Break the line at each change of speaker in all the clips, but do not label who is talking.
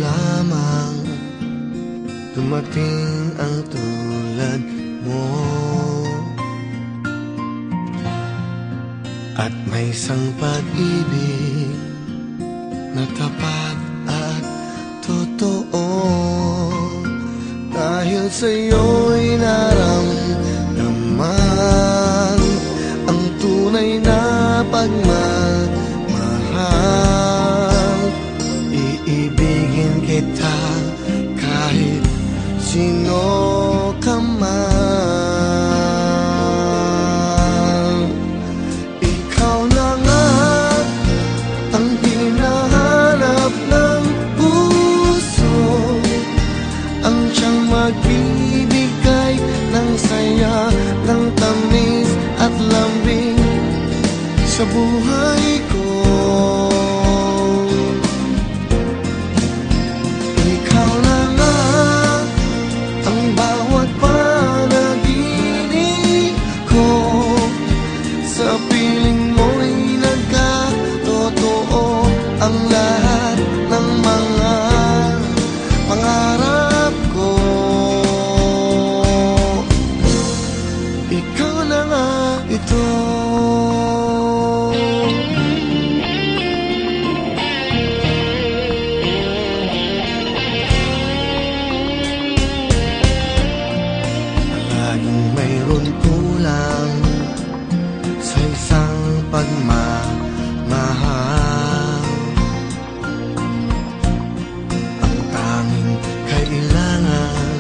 lamang dumating ang tulad mo, at may isang pag-ibig na tapat at totoo. Dahil sa'yo'y naramdaman ang tunay na pagmamahal. Iibigin kita kahit sino ka man. Ikaw na nga ang hinahanap ng puso, ang siyang magbibigay ng saya, ng tamis at lambing sa buhay ko. Ikaw na nga ang bawat panaginip ko, sa piling mo'y nagkatotoo ang lahat ng mga pangarap ko. Ikaw na nga ito. Laging mayroon kulang sa isang pagmamahal. Ang tanging kailangan,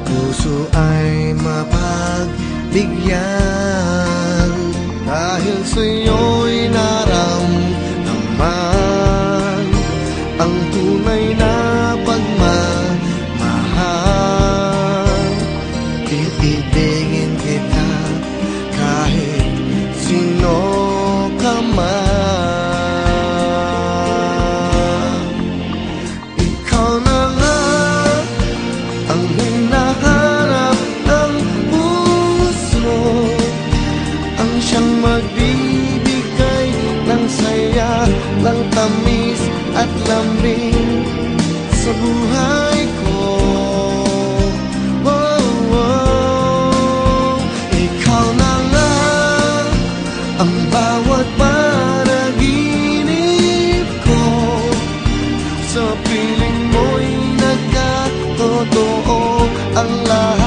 puso ay mapagbigyan. Dahil sa'yo'y naramdaman ang tunay na pagmamahal. Iibigin kita kahit sino ka man. Ikaw na nga ang hinahanap ng puso, ang siyang magbibigay ng saya, ng tamis at lambing sa buhay ko. Ikaw na nga ang bawat panaginip ko, sa piling mo'y nagkatotoo ang lahat